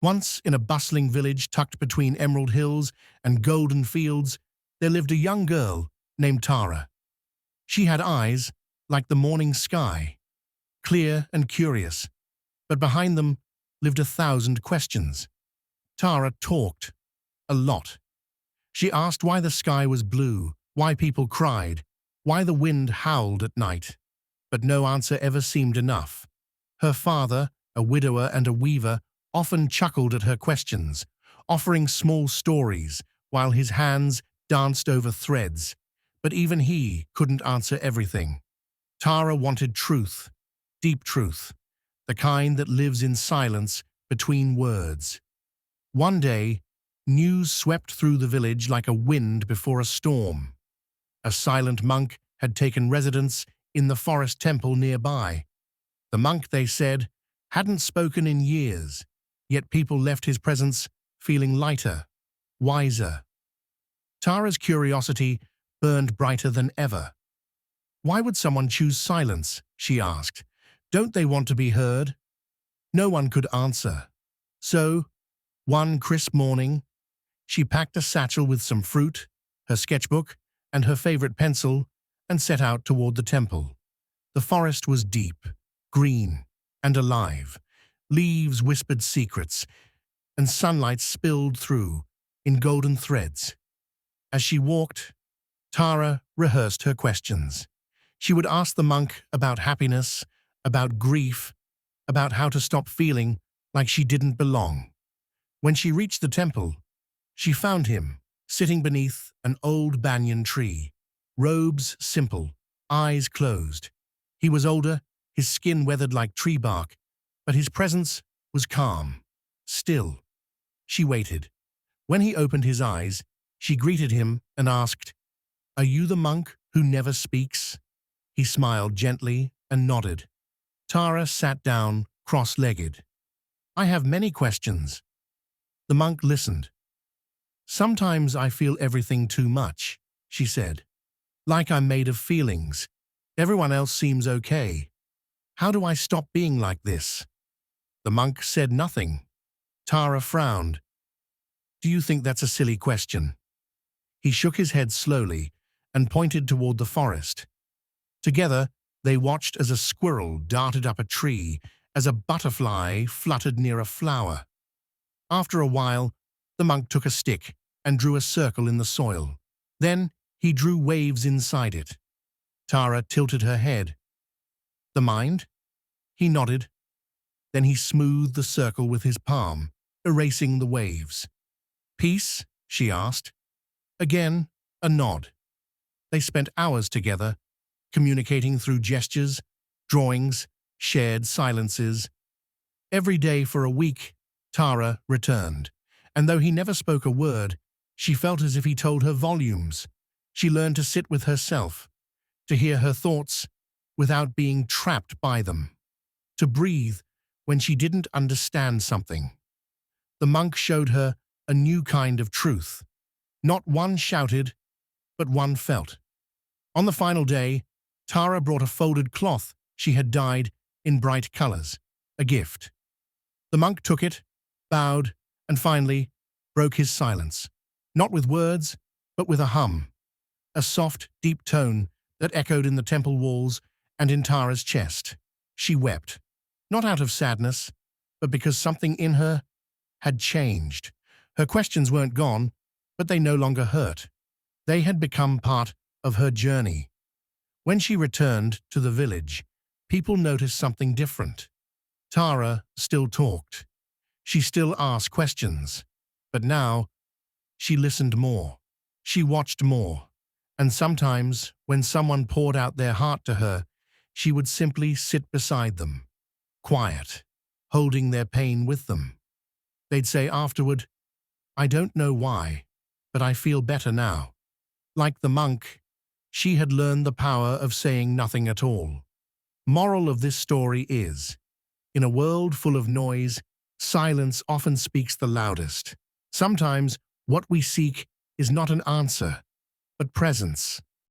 Once, in a bustling village tucked between emerald hills and golden fields, there lived a young girl named Tara. She had eyes like the morning sky, clear and curious, but behind them lived 1,000 questions. Tara talked a lot. She asked why the sky was blue, why people cried, why the wind howled at night. But no answer ever seemed enough. Her father, a widower and a weaver, often chuckled at her questions, offering small stories while his hands danced over threads. But even he couldn't answer everything. Tara wanted truth, deep truth, the kind that lives in silence between words. One day, news swept through the village like a wind before a storm. A silent monk had taken residence in the forest temple nearby. The monk, they said, hadn't spoken in years, yet people left his presence feeling lighter, wiser. Tara's curiosity burned brighter than ever. Why would someone choose silence, she asked. Don't they want to be heard? No one could answer. So, one crisp morning, she packed a satchel with some fruit, her sketchbook, and her favorite pencil, and set out toward the temple. The forest was deep, green, and alive. Leaves whispered secrets, and sunlight spilled through in golden threads. As she walked, Tara rehearsed her questions. She would ask the monk about happiness, about grief, about how to stop feeling like she didn't belong. When she reached the temple, she found him sitting beneath an old banyan tree, robes simple, eyes closed. He was older, his skin weathered like tree bark, but his presence was calm, still. She waited. When he opened his eyes, she greeted him and asked, "Are you the monk who never speaks?" He smiled gently and nodded. Tara sat down, cross-legged. "I have many questions." The monk listened. "Sometimes I feel everything too much," she said. "Like I'm made of feelings. Everyone else seems okay. How do I stop being like this?" The monk said nothing. Tara frowned. "Do you think that's a silly question?" He shook his head slowly and pointed toward the forest. Together, they watched as a squirrel darted up a tree, as a butterfly fluttered near a flower. After a while, the monk took a stick and drew a circle in the soil. Then he drew waves inside it. Tara tilted her head. "The mind?" He nodded. Then he smoothed the circle with his palm, erasing the waves. "Peace?" she asked. Again, a nod. They spent hours together, communicating through gestures, drawings, shared silences. Every day for a week, Tara returned, and though he never spoke a word, she felt as if he told her volumes. She learned to sit with herself, to hear her thoughts without being trapped by them, to breathe when she didn't understand something. The monk showed her a new kind of truth. Not one shouted, but one felt. On the final day, Tara brought a folded cloth she had dyed in bright colors, a gift. The monk took it, bowed, and finally broke his silence, not with words, but with a hum, a soft, deep tone that echoed in the temple walls and in Tara's chest. She wept, not out of sadness, but because something in her had changed. Her questions weren't gone, but they no longer hurt. They had become part of her journey. When she returned to the village, people noticed something different. Tara still talked. She still asked questions. But now, she listened more. She watched more. And sometimes, when someone poured out their heart to her, she would simply sit beside them, quiet, holding their pain with them. They'd say afterward, "I don't know why, but I feel better now." Like the monk, she had learned the power of saying nothing at all. Moral of this story is, in a world full of noise, silence often speaks the loudest. Sometimes what we seek is not an answer, but presence.